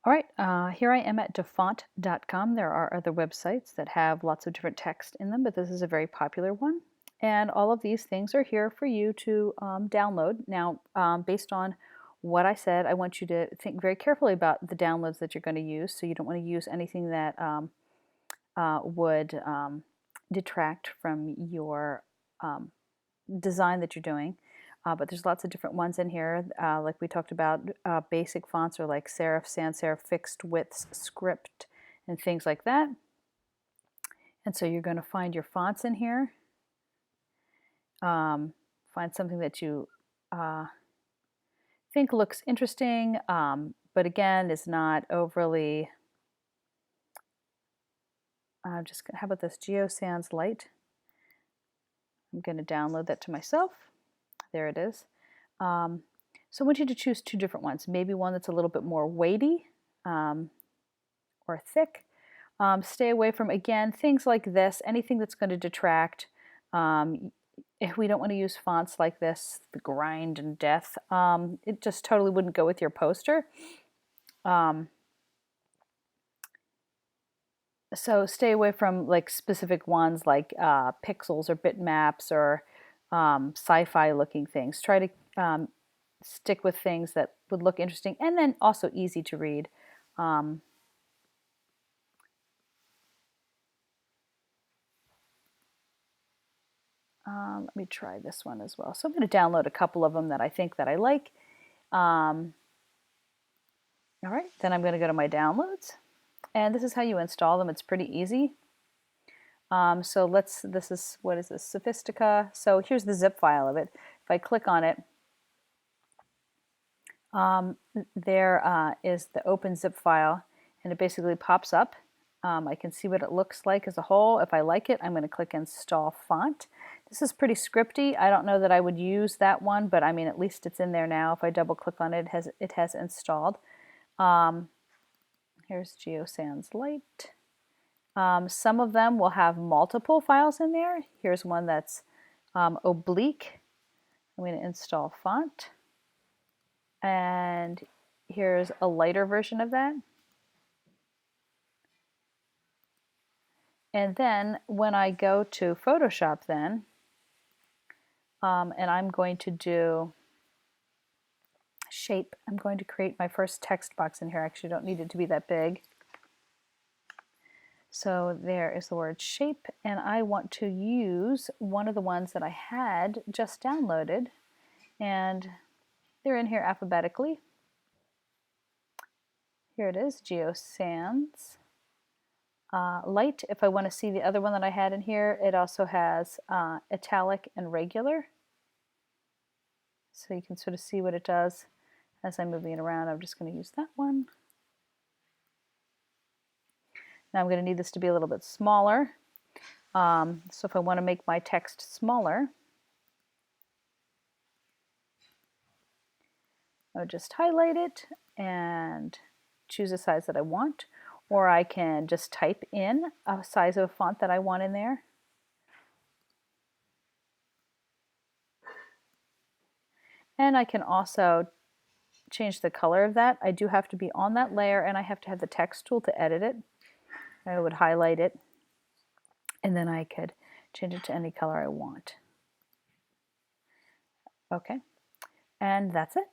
All right, here I am at defont.com. There are other websites that have lots of different text in them, but this is a very popular one. And all of these things are here for you to download. Now, based on what I said, I want you to think very carefully about the downloads that you're going to use. So you don't want to use anything that would detract from your design that you're doing. But there's lots of different ones in here. Like we talked about, basic fonts are like serif, sans serif, fixed widths, script, and things like that. And so you're going to find your fonts in here. Find something that you think looks interesting, but again is not overly. How about this Geosans Light? I'm going to download that to myself. There it is. So I want you to choose two different ones. Maybe one that's a little bit more weighty or thick. Stay away from, again, things like this, anything that's going to detract. If we don't want to use fonts like this, the grind and death, it just totally wouldn't go with your poster. So stay away from like specific ones like pixels or bitmaps or sci-fi looking things. Try to stick with things that would look interesting and then also easy to read. Let me try this one as well. So I'm going to download a couple of them that I think that I like. All right, then I'm going to go to my downloads. And this is how you install them. It's pretty easy. So this is, what is this, Sophistica. So here's the zip file of it. If I click on it, there is the open zip file, and it basically pops up. I can see what it looks like as a whole. If I like it, I'm going to click Install Font. This is pretty scripty. I don't know that I would use that one, but I mean, at least it's in there now. If I double click on it, it has installed. Here's Geosans Light. Some of them will have multiple files in there. Here's one that's oblique. I'm going to install font. And here's a lighter version of that. And then when I go to Photoshop then, and I'm going to do shape, I'm going to create my first text box in here. I actually don't need it to be that big. So there is the word shape, and I want to use one of the ones that I had just downloaded, and they're in here alphabetically. Here it is, Geosans Light. If I want to see the other one that I had in here, it also has italic and regular. So you can sort of see what it does as I'm moving it around. I'm just going to use that one. Now I'm going to need this to be a little bit smaller. So if I want to make my text smaller, I would just highlight it and choose a size that I want, or I can just type in a size of a font that I want in there. And I can also change the color of that. I do have to be on that layer, and I have to have the text tool to edit it. I would highlight it, and then I could change it to any color I want. Okay, and that's it.